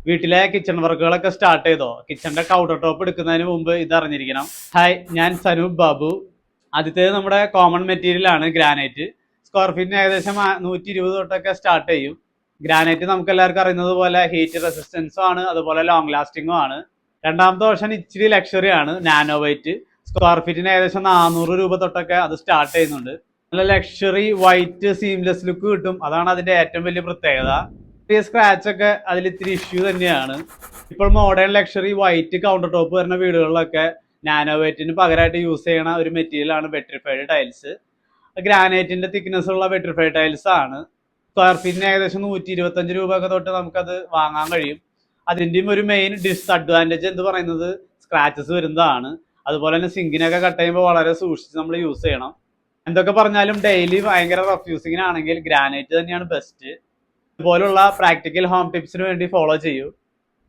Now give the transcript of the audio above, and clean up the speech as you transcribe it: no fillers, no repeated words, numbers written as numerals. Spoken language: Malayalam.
വീട്ടിലെ കിച്ചൺ വർക്കുകളൊക്കെ സ്റ്റാർട്ട് ചെയ്തോ? കിച്ചണിന്റെ കൗണ്ടർ ടോപ്പ് എടുക്കുന്നതിന് മുമ്പ് ഇത് അറിഞ്ഞിരിക്കണം. ഹായ്, ഞാൻ സനൂപ് ബാബു. ആദ്യത്തേത് നമ്മുടെ കോമൺ മെറ്റീരിയൽ ആണ് ഗ്രാനൈറ്റ്. സ്ക്വയർ ഫീറ്റിന് ഏകദേശം 120 തൊട്ടൊക്കെ സ്റ്റാർട്ട് ചെയ്യും. ഗ്രാനൈറ്റ് നമുക്ക് എല്ലാവർക്കും അറിയുന്നത് പോലെ ഹീറ്റ് റെസിസ്റ്റൻസും ആണ്, അതുപോലെ ലോങ് ലാസ്റ്റിംഗും ആണ്. രണ്ടാമത്തെ ഓപ്ഷൻ ഇച്ചിരി ലക്ഷറി ആണ്, നാനോ വൈറ്റ്. സ്ക്വയർ ഫീറ്റിന് ഏകദേശം 400 രൂപ തൊട്ടൊക്കെ അത് സ്റ്റാർട്ട് ചെയ്യുന്നുണ്ട്. നല്ല ലക്ഷറി വൈറ്റ് സീംലെസ് ലുക്ക് കിട്ടും. അതാണ് അതിന്റെ ഏറ്റവും വലിയ പ്രത്യേകത. സ്ക്രാച്ച് ഒക്കെ അതിൽ ഇത്തിരി ഇഷ്യൂ തന്നെയാണ്. ഇപ്പോൾ modern luxury white counter top വരുന്ന വീടുകളിലൊക്കെ നാനോ വൈറ്റിന് പകരമായിട്ട് യൂസ് ചെയ്യണ ഒരു മെറ്റീരിയൽ ആണ് വെട്രിഫൈഡ് ടൈൽസ്. ഗ്രാനൈറ്റിന്റെ തിക്നെസ് ഉള്ള വെട്രിഫൈഡ് ടൈൽസ് ആണ്. സ്ക്വയർ ഫീറ്റിന് ഏകദേശം 125 രൂപ ഒക്കെ തൊട്ട് നമുക്കത് വാങ്ങാൻ കഴിയും. അതിന്റെയും ഒരു മെയിൻ ഡിസ്അഡ്വാൻറ്റേജ് എന്ന് പറയുന്നത് സ്ക്രാച്ചസ് വരുന്നതാണ്. അതുപോലെ തന്നെ സിങ്കിനൊക്കെ കട്ട് ചെയ്യുമ്പോൾ വളരെ സൂക്ഷിച്ച് നമ്മൾ യൂസ് ചെയ്യണം. എന്തൊക്കെ പറഞ്ഞാലും ഡെയിലി ഭയങ്കര റഫ് യൂസിങ്ങിനാണെങ്കിൽ ഗ്രാനൈറ്റ് തന്നെയാണ് ബെസ്റ്റ്. ഇതുപോലുള്ള പ്രാക്ടിക്കൽ ഹോം ടിപ്സിന് വേണ്ടി ഫോളോ ചെയ്യൂ.